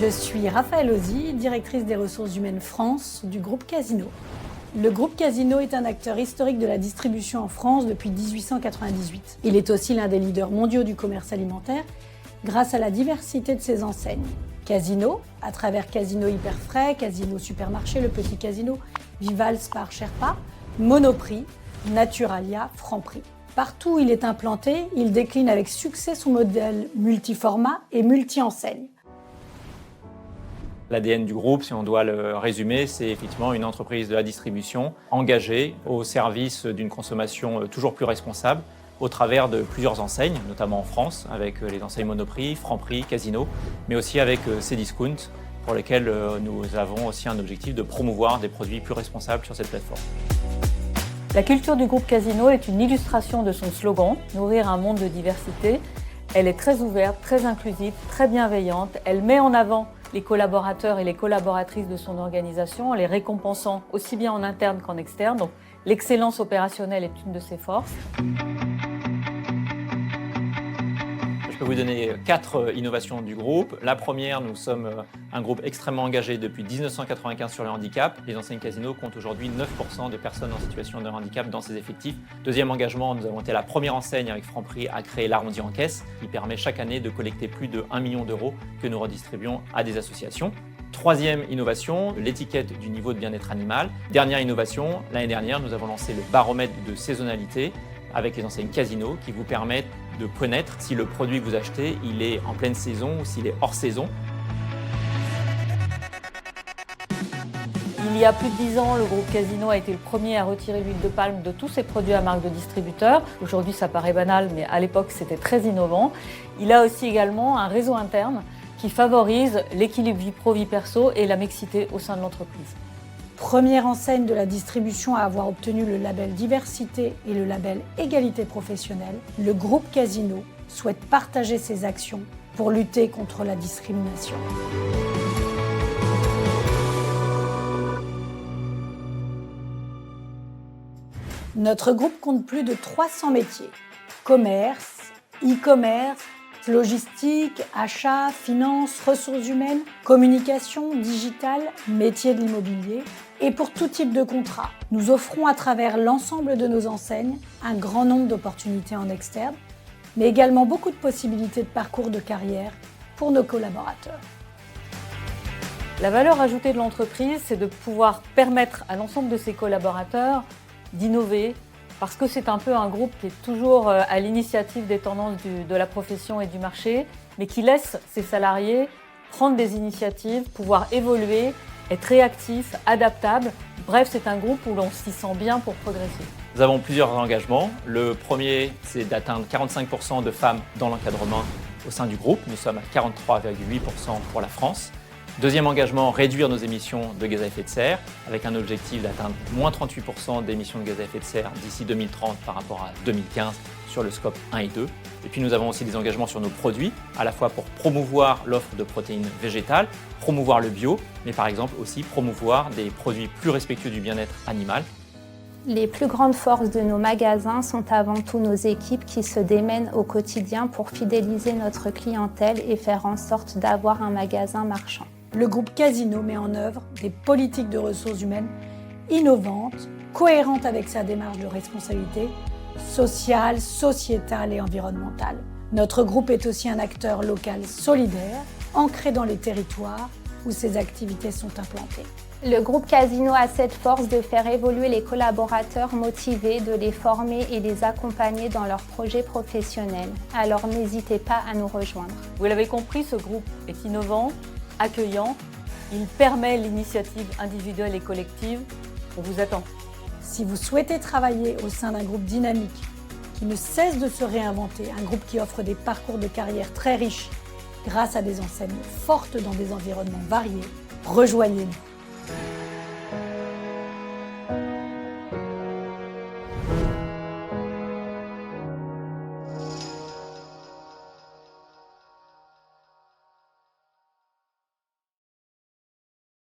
Je suis Raphaël Ozzi, directrice des ressources humaines France du groupe Casino. Le groupe Casino est un acteur historique de la distribution en France depuis 1898. Il est aussi l'un des leaders mondiaux du commerce alimentaire grâce à la diversité de ses enseignes. Casino, à travers Casino Hyperfrais, Casino Supermarché, Le Petit Casino, Vival, Spar, Sherpa, Monoprix, Naturalia, Franprix. Partout où il est implanté, il décline avec succès son modèle multiformat et multi-enseigne. L'ADN du groupe, si on doit le résumer, c'est effectivement une entreprise de la distribution engagée au service d'une consommation toujours plus responsable au travers de plusieurs enseignes, notamment en France, avec les enseignes Monoprix, Franprix, Casino, mais aussi avec Cdiscount, pour lesquels nous avons aussi un objectif de promouvoir des produits plus responsables sur cette plateforme. La culture du groupe Casino est une illustration de son slogan « Nourrir un monde de diversité ». Elle est très ouverte, très inclusive, très bienveillante. Elle met en avant les collaborateurs et les collaboratrices de son organisation en les récompensant aussi bien en interne qu'en externe. Donc, l'excellence opérationnelle est une de ses forces. Je peux vous donner 4 innovations du groupe. La première, nous sommes un groupe extrêmement engagé depuis 1995 sur le handicap. Les enseignes Casino comptent aujourd'hui 9% de personnes en situation de handicap dans ses effectifs. Deuxième engagement, nous avons été la première enseigne avec Franprix à créer l'arrondi en caisse, qui permet chaque année de collecter plus de 1 million d'euros que nous redistribuons à des associations. Troisième innovation, l'étiquette du niveau de bien-être animal. Dernière innovation, l'année dernière, nous avons lancé le baromètre de saisonnalité avec les enseignes Casino qui vous permettent de connaître si le produit que vous achetez, il est en pleine saison ou s'il est hors saison. Il y a plus de 10 ans, le groupe Casino a été le premier à retirer l'huile de palme de tous ses produits à marque de distributeur. Aujourd'hui, ça paraît banal, mais à l'époque, c'était très innovant. Il a aussi également un réseau interne qui favorise l'équilibre vie pro-vie perso et la mixité au sein de l'entreprise. Première enseigne de la distribution à avoir obtenu le label diversité et le label égalité professionnelle, le groupe Casino souhaite partager ses actions pour lutter contre la discrimination. Notre groupe compte plus de 300 métiers. Commerce, e-commerce, logistique, achat, finance, ressources humaines, communication, digital, métier de l'immobilier. Et pour tout type de contrat, nous offrons à travers l'ensemble de nos enseignes un grand nombre d'opportunités en externe, mais également beaucoup de possibilités de parcours de carrière pour nos collaborateurs. La valeur ajoutée de l'entreprise, c'est de pouvoir permettre à l'ensemble de ses collaborateurs d'innover, parce que c'est un peu un groupe qui est toujours à l'initiative des tendances de la profession et du marché, mais qui laisse ses salariés prendre des initiatives, pouvoir évoluer, être réactif, adaptable. Bref, c'est un groupe où l'on s'y sent bien pour progresser. Nous avons plusieurs engagements. Le premier, c'est d'atteindre 45% de femmes dans l'encadrement au sein du groupe. Nous sommes à 43,8% pour la France. Deuxième engagement, réduire nos émissions de gaz à effet de serre, avec un objectif d'atteindre moins 38% d'émissions de gaz à effet de serre d'ici 2030 par rapport à 2015 sur le scope 1 et 2. Et puis nous avons aussi des engagements sur nos produits, à la fois pour promouvoir l'offre de protéines végétales, promouvoir le bio, mais par exemple aussi promouvoir des produits plus respectueux du bien-être animal. Les plus grandes forces de nos magasins sont avant tout nos équipes qui se démènent au quotidien pour fidéliser notre clientèle et faire en sorte d'avoir un magasin marchand. Le groupe Casino met en œuvre des politiques de ressources humaines innovantes, cohérentes avec sa démarche de responsabilité sociale, sociétale et environnementale. Notre groupe est aussi un acteur local solidaire, ancré dans les territoires où ses activités sont implantées. Le groupe Casino a cette force de faire évoluer les collaborateurs motivés, de les former et les accompagner dans leurs projets professionnels. Alors n'hésitez pas à nous rejoindre. Vous l'avez compris, ce groupe est innovant, accueillant, il permet l'initiative individuelle et collective. On vous attend. Si vous souhaitez travailler au sein d'un groupe dynamique qui ne cesse de se réinventer, un groupe qui offre des parcours de carrière très riches grâce à des enseignes fortes dans des environnements variés, rejoignez-nous.